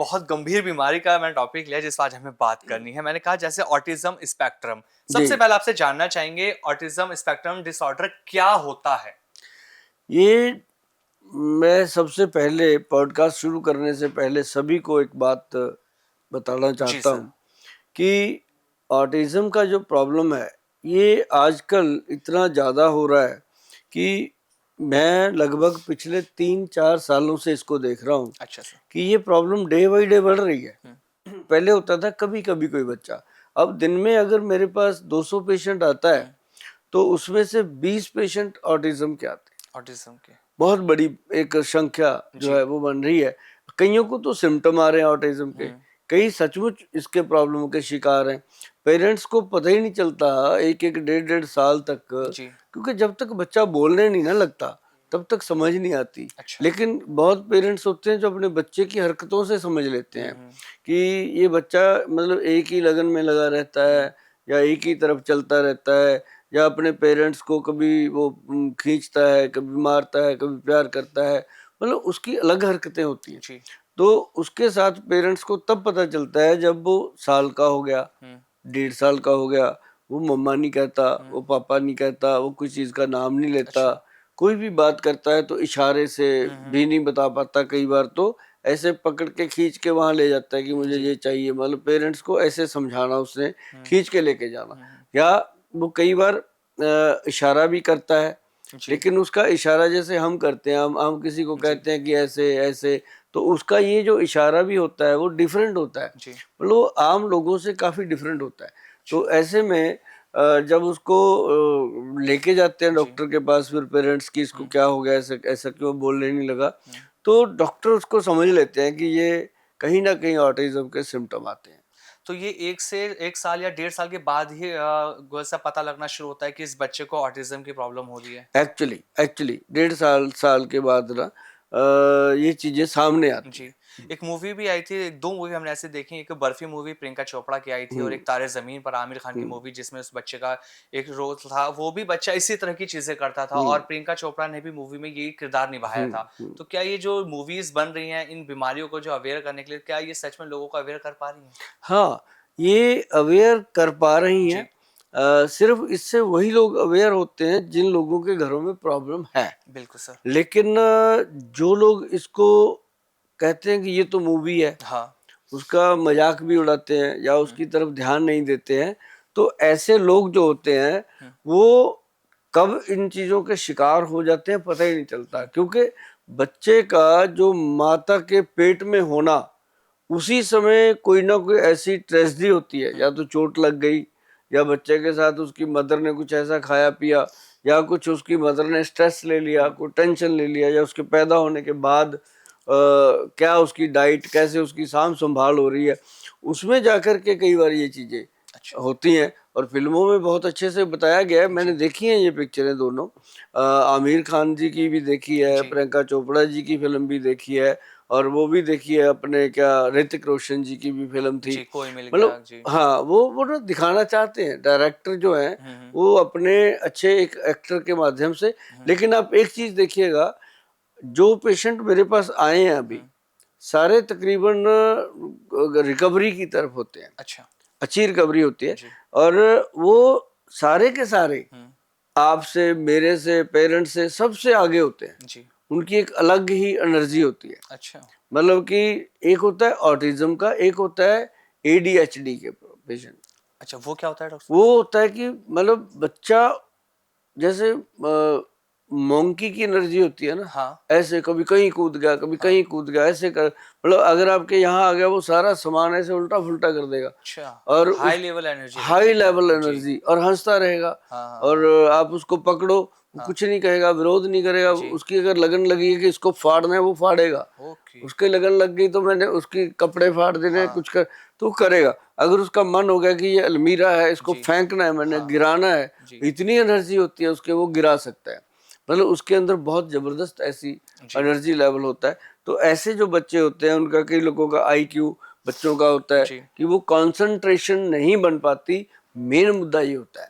बहुत गंभीर बीमारी का मैंने टॉपिक लिया जिस पर आज हमें बात करनी है। मैंने कहा जैसे ऑटिज्म स्पेक्ट्रम। जी। सबसे पहले आपसे जानना चाहेंगे ऑटिज्म स्पेक्ट्रम डिसऑर्डर क्या होता है? ये मैं सबसे पहले पॉडकास्ट शुरू करने से पहले सभी को एक बात बताना जी चाहता सर। हूँ कि ऑटिज्म का जो प्रॉब्लम है ये आजकल इतना ज़्यादा हो रहा है कि मैं लगभग पिछले 3-4 सालों से इसको देख रहा हूँ अच्छा सर। कि ये प्रॉब्लम डे बाई डे बढ़ रही है। हम्म। पहले होता था कभी कभी कोई बच्चा, अब दिन में अगर मेरे पास 200 पेशेंट आता है हम्म। तो उसमें से 20 पेशेंट ऑटिज्म के आते हैं। ऑटिज्म के। बहुत बड़ी एक संख्या जो जी। है वो बन रही है। कईयों को तो सिम्टम आ रहे हैं ऑटिज्म के, कई सचमुच इसके प्रॉब्लम के शिकार हैं। पेरेंट्स को पता ही नहीं चलता एक एक डेढ़ डेढ़ साल तक, जी। क्योंकि जब तक बच्चा बोलने नहीं ना लगता तब तक समझ नहीं आती। अच्छा। लेकिन बहुत पेरेंट्स होते हैं जो अपने बच्चे की हरकतों से समझ लेते हैं हम्म। कि ये बच्चा मतलब एक ही लगन में लगा रहता है या एक ही तरफ चलता रहता है, या अपने पेरेंट्स को कभी वो खींचता है, कभी मारता है, कभी प्यार करता है, मतलब उसकी अलग हरकतें होती हैं। जी। तो उसके साथ पेरेंट्स को तब पता चलता है जब वो साल का हो गया, हम्म। 1.5 साल का हो गया, वो मम्मा नहीं कहता, वो हम्म। पापा नहीं कहता, वो किसी चीज़ का नाम नहीं लेता, अच्छा। कोई भी बात करता है तो इशारे से हम्म। भी नहीं बता पाता। कई बार तो ऐसे पकड़ के खींच के वहां ले जाता है कि मुझे जी। ये चाहिए, मतलब पेरेंट्स को ऐसे समझाना, उसने हम्म। खींच के लेके जाना। हम्म। या वो कई बार इशारा भी करता है, जी। लेकिन उसका इशारा जैसे हम करते हैं, हम किसी को जी। कहते हैं कि ऐसे ऐसे, तो उसका ये जो इशारा भी होता है वो डिफरेंट होता है, जी। मतलब वो आम लोगों से काफ़ी डिफरेंट होता है। अच्छा। तो ऐसे में जब उसको लेके जाते हैं जी। डॉक्टर के पास, फिर पेरेंट्स की इसको हम्म। क्या हो गया, ऐसा ऐसा क्यों बोलने नहीं लगा, हम्म। तो डॉक्टर उसको समझ लेते हैं कि ये कहीं ना कहीं ऑटिज्म के सिम्टम आते हैं। तो ये 1 साल या 1.5 साल के बाद ही वैसा पता लगना शुरू होता है कि इस बच्चे को ऑटिज्म की प्रॉब्लम हो रही है? एक्चुअली 1.5 साल के बाद ना ये चीजें सामने आती जी। हैं। एक मूवी भी आई थी, 2 मूवी हमने ऐसे देखी, एक बर्फी मूवी प्रियंका चोपड़ा की आई थी और हम्म। एक तारे ज़मीन पर आमिर खान की हम्म। मूवी जिसमें उस बच्चे का एक रोल था, वो भी बच्चा इसी तरह की चीज़ें करता था और हम्म। प्रियंका चोपड़ा ने भी मूवी में यही किरदार निभाया हम्म। था। तो क्या ये जो मूवीज़ बन रही हैं इन बीमारियों को जो अवेयर करने के लिए, क्या ये सच में लोगों को अवेयर कर पा रही हैं? हाँ, ये अवेयर कर पा रही हैं। जी। सिर्फ इससे वही लोग अवेयर होते हैं जिन लोगों के घरों में प्रॉब्लम है। बिल्कुल सर। लेकिन जो लोग इसको कहते हैं कि ये तो मूवी है, हाँ। उसका मजाक भी उड़ाते हैं या हुँ। उसकी तरफ ध्यान नहीं देते हैं, तो ऐसे लोग जो होते हैं हुँ। वो कब इन चीज़ों के शिकार हो जाते हैं पता ही नहीं चलता। हुँ। क्योंकि बच्चे का जो माता के पेट में होना, उसी समय कोई ना कोई ऐसी ट्रेजेडी होती है, हुँ। या तो चोट लग गई, या बच्चे के साथ उसकी मदर ने कुछ ऐसा खाया पिया, या कुछ उसकी मदर ने स्ट्रेस ले लिया, हुँ। कोई टेंशन ले लिया, या उसके पैदा होने के बाद क्या उसकी डाइट, कैसे उसकी साम संभाल हो रही है, उसमें जाकर के कई बार ये चीज़ें अच्छा। होती हैं। और फिल्मों में बहुत अच्छे से बताया गया है, मैंने जी। देखी हैं ये पिक्चरें दोनों। आमिर खान जी की भी देखी है, जी। प्रियंका चोपड़ा जी की फिल्म भी देखी है, और वो भी देखी है अपने क्या ऋतिक रोशन जी की भी फिल्म थी। जी, कोई मिल गया। मतलब जी। हाँ, वो ना दिखाना चाहते हैं डायरेक्टर जो हैं, हुँ। हुँ। वो अपने अच्छे एक एक्टर के माध्यम से। हुँ। लेकिन आप एक चीज़ देखिएगा, जो पेशेंट मेरे पास आए हैं अभी, हुँ। सारे तकरीबन रिकवरी की तरफ होते हैं, अच्छा। अच्छी रिकवरी होती है। जी। और वो सारे के सारे हुँ। आपसे, मेरे से, पेरेंट्स से सबसे आगे होते हैं। जी। उनकी एक अलग ही एनर्जी होती है। अच्छा। मतलब कि एक होता है ऑटिज्म का, एक होता है एडीएचडी के पेशेंट। अच्छा, वो क्या होता है डॉक्टर साहब? वो होता है कि मतलब बच्चा जैसे मोंकी की एनर्जी होती है ना, हाँ। ऐसे कभी कहीं कूद गया, कभी हाँ। कहीं कूद गया, ऐसे कर, मतलब अगर आपके यहाँ आ गया वो सारा सामान ऐसे उल्टा फुल्टा कर देगा। अच्छा, और हाई उस लेवल एनर्जी रहती हाई है क्या? लेवल जी। एनर्जी, और हंसता रहेगा। हाँ, हाँ, और हाँ। आप उसको पकड़ो, वो हाँ। कुछ नहीं कहेगा, विरोध नहीं करेगा। जी। उसकी अगर लगन लगी है कि इसको फाड़ना है, वो फाड़ेगा। ओके। उसके लगन लग गई तो मैंने उसकी कपड़े फाड़ देने हैं, हाँ। कुछ कर, तो वो करेगा। अगर उसका मन हो गया कि ये अलमीरा है, इसको जी। फेंकना है, मैंने हाँ। गिराना है, जी। इतनी एनर्जी होती है उसके, वो गिरा सकता है। मतलब उसके अंदर बहुत जबरदस्त ऐसी जी। एनर्जी लेवल होता है। तो ऐसे जो बच्चे होते हैं उनका, कई लोगों का आईक्यू बच्चों का होता है जी। कि वो कंसंट्रेशन नहीं बन पाती। मेन मुद्दा ये होता है।